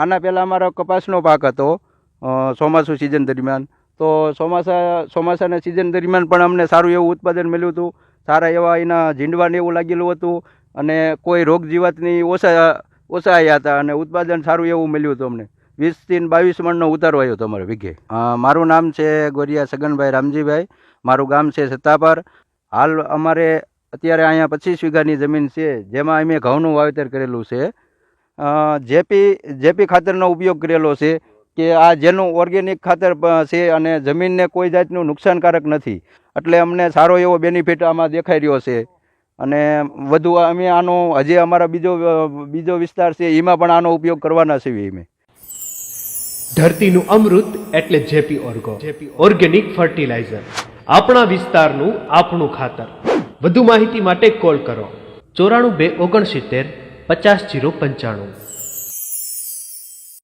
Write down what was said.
આના પહેલાં અમારો કપાસનો પાક હતો ચોમાસું સિઝન દરમિયાન. તો ચોમાસાના સિઝન દરમિયાન પણ અમને સારું એવું ઉત્પાદન મળ્યું હતું. સારા એવા એના ઝીંડવાને એવું લાગેલું હતું અને કોઈ રોગ જીવાતની ઓછા આવ્યા હતા અને ઉત્પાદન સારું એવું મળ્યું હતું અમને. 20 થી 22 મણનો ઉતારો આવ્યો હતો અમારે વીઘે. મારું નામ છે ગોરિયા સગનભાઈ રામજીભાઈ. મારું ગામ છે સત્તાપર. હાલ અમારે અત્યારે અહીંયા 25 વીઘાની જમીન છે, જેમાં અમે ઘઉંનું વાવેતર કરેલું છે. જેપી ખાતરનો ઉપયોગ કરેલો છે કે આ જેનું ઓર્ગેનિક ખાતર છે અને જમીનને કોઈ જાતનું નુકસાનકારક નથી, એટલે અમને સારો એવો બેનિફિટ આમાં દેખાઈ રહ્યો છે. અને વધુ અમે આનો હજી અમારા બીજો વિસ્તાર છે એમાં પણ આનો ઉપયોગ કરવાના છીએ અમે. ધરતીનું અમૃત એટલે જેપી ઓર્ગેનિક ફર્ટિલાઇઝર, આપણા વિસ્તારનું આપણું ખાતર. વધુ માહિતી માટે કોલ કરો 94 269 50 095.